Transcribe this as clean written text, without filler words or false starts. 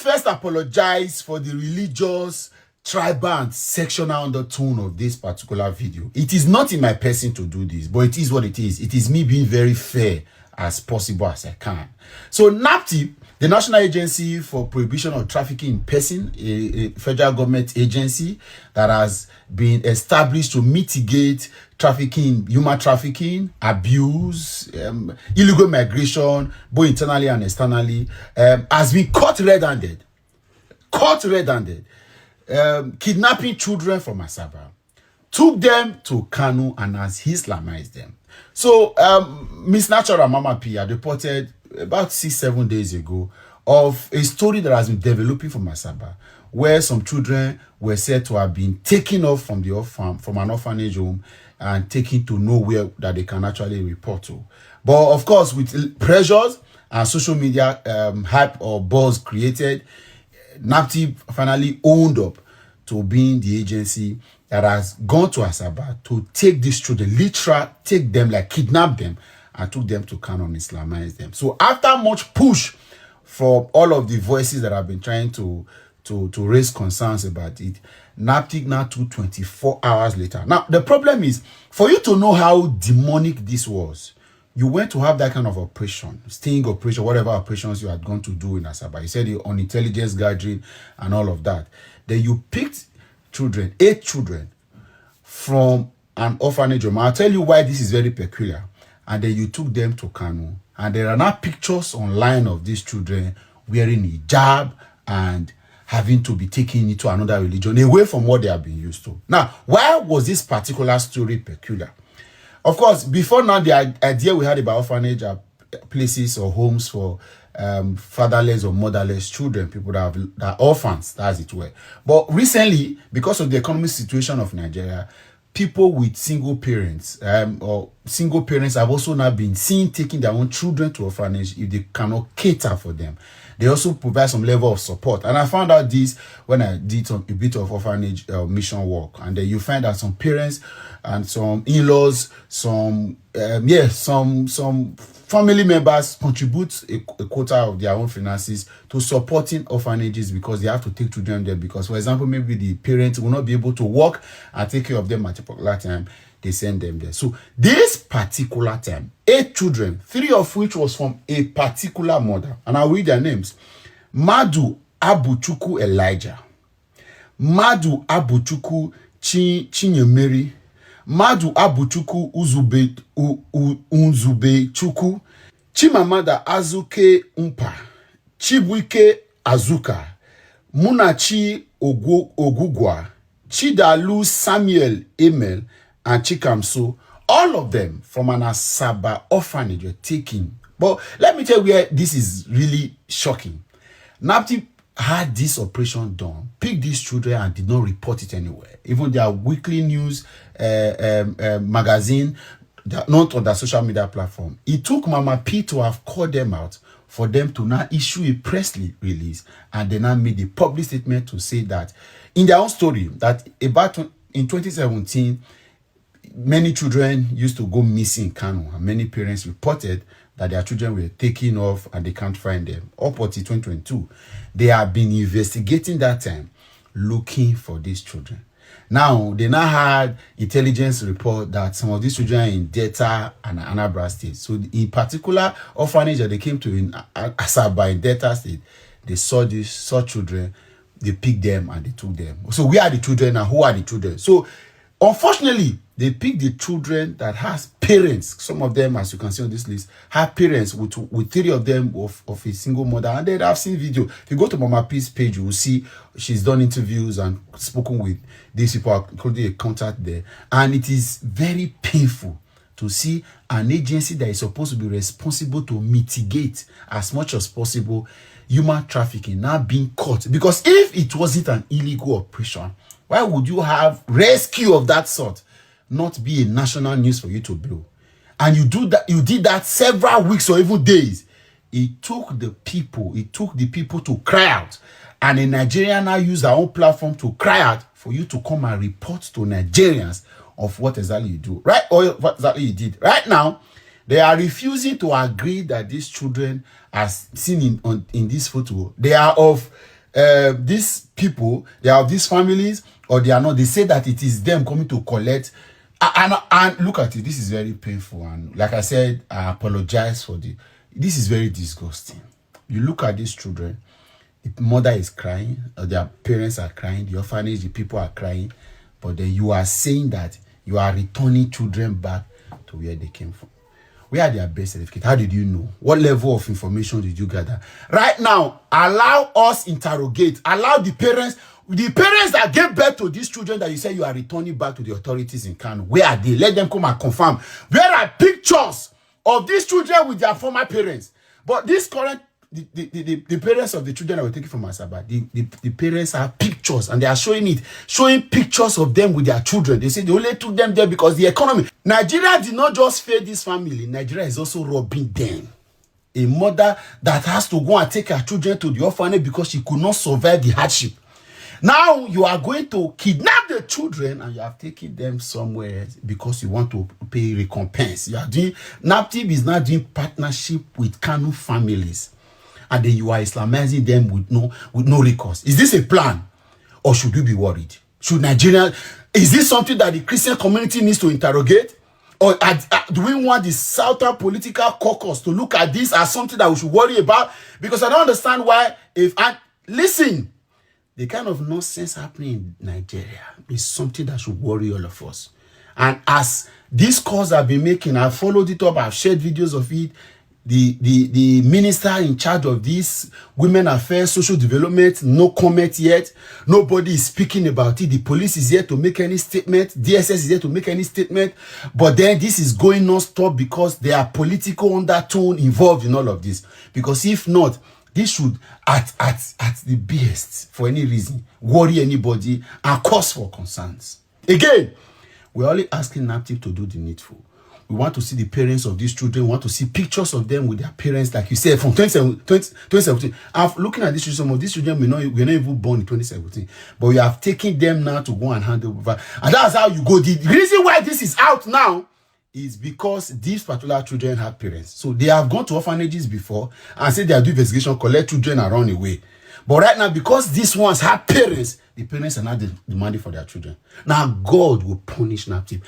first apologize for the religious, tribal, and sectional undertone of this particular video. It is not in my person to do this, but it is what it is. It is me being very fair as possible as I can. So NAPTIP, the National Agency for Prohibition of Trafficking in Person, a federal government agency that has been established to mitigate trafficking, human trafficking, abuse, illegal migration, both internally and externally, has been caught red-handed. Kidnapping children from Asaba, took them to Kano and has Islamized them. So, Miss Natural Mama P had reported about 6-7 days ago of a story that has been developing from Asaba, where some children were said to have been taken off from an orphanage home and taken to nowhere that they can actually report to. But of course, with pressures and social media hype or buzz created, NAPTIP finally owned up to being the agency that has gone to Asaba to take these children, literally take them, like kidnap them, and took them to Kano Islamized them. So after much push from all of the voices that have been trying to raise concerns about it, NAPTIP now took 24 hours later. Now, the problem is, for you to know how demonic this was, you went to have that kind of operation, sting operation, whatever operations you had gone to do in Asaba. You said on intelligence gathering and all of that. Then you picked children, 8 children, from an orphanage home. I'll tell you why this is very peculiar. And then you took them to Kano. And there are now pictures online of these children wearing hijab and having to be taken into another religion, away from what they have been used to. Now, why was this particular story peculiar? Of course, before now, the idea we had about orphanage are places or homes for fatherless or motherless children, people that are orphans, as it were. But recently, because of the economic situation of Nigeria, people with single parents or single parents have also now been seen taking their own children to orphanage if they cannot cater for them. They also provide some level of support. And I found out this when I did a bit of orphanage mission work. And then you find that some parents and some in-laws, some family members contribute a quota of their own finances to supporting orphanages because they have to take children there. Because, for example, maybe the parents will not be able to work and take care of them at a particular time. They send them there. So this particular time, 8 children, 3 of which was from a particular mother, and I'll read their names: Madu Abuchuku Elijah, Madu Abuchuku Chinyemeri, Madu Abuchuku Unzube Chuku, Chimamada Azuke Umpa, Chibuike Azuka, Munachi Ogugwa, Chidalu Samuel Emel, and Chikamso, all of them from an Asaba orphanage were taken. But let me tell you where this is really shocking. NAPTIP had this operation done, picked these children and did not report it anywhere. Even their weekly news magazine, not on their social media platform. It took Mama P to have called them out for them to now issue a press release, and they now made a public statement to say that in their own story, that about in 2017, many children used to go missing in Kano, and many parents reported that their children were taken off and they can't find them. Up until 2022, they have been investigating that time, looking for these children. Now, they now had intelligence report that some of these children are in Delta and Anambra State. So, in particular, orphanage that they came to in Asaba in Delta State, they saw children, they picked them and they took them. So, where are the children and who are the children? So, unfortunately, they picked the children that has parents. Some of them, as you can see on this list, have parents with 3 of them of a single mother. And then I've seen video. If you go to Mama P's page, you will see she's done interviews and spoken with these people, including a contact there. And it is very painful to see an agency that is supposed to be responsible to mitigate as much as possible human trafficking now being caught. Because if it wasn't an illegal operation, why would you have rescue of that sort not be a national news for you to blow? And you did that several weeks or even days. It took the people to cry out. And a Nigerian now use their own platform to cry out for you to come and report to Nigerians of what exactly you do. Right? Or what exactly you did. Right now, they are refusing to agree that these children, as seen in this photo, they are of these people, they have these families, or they are not. They say that it is them coming to collect. And look at it. This is very painful. And like I said, I apologize for this is very disgusting. You look at these children. The mother is crying, or their parents are crying, the orphanage, the people are crying, but then you are saying that you are returning children back to where they came from. Where are their birth certificates? How did you know? What level of information did you gather? Right now, allow us interrogate. Allow the parents that gave birth to these children that you say you are returning back to the authorities in Kano. Where are they? Let them come and confirm. Where are pictures of these children with their former parents? But this current the parents of the children that were taken from Asaba, the parents have pictures, and they are showing pictures of them with their children. They say they only took them there because the economy. Nigeria did not just fail this family. Nigeria is also robbing them. A mother that has to go and take her children to the orphanage because she could not survive the hardship. Now you are going to kidnap the children and you have taken them somewhere because you want to pay recompense. You are doing NAPTIP is now doing partnership with Kano families. And then you are Islamizing them with no recourse. Is this a plan? Or should we be worried? Should Nigeria, is this something that the Christian community needs to interrogate? Or do we want the Southern political caucus to look at this as something that we should worry about? Because I don't understand why, listen, the kind of nonsense happening in Nigeria is something that should worry all of us. And as this calls I've been making, I've followed it up, I've shared videos of it. The minister in charge of this women affairs, social development, no comment yet. Nobody is speaking about it. The police is here to make any statement. DSS is here to make any statement. But then this is going non-stop because there are political undertone involved in all of this. Because if not, this should, at the best, for any reason, worry anybody and cause for concerns. Again, we're only asking NAPTIP to do the needful. We want to see the parents of these children. We want to see pictures of them with their parents, like you said, from 2017. I'm looking at these children. Some of these children were not even born in 2017. But we have taken them now to go and hand over. And that's how you go. The reason why this is out now is because these particular children have parents. So they have gone to orphanages before and said they are doing investigation, collect children and run away. But right now, because these ones have parents, the parents are not demanding for their children. Now God will punish NAPTIP.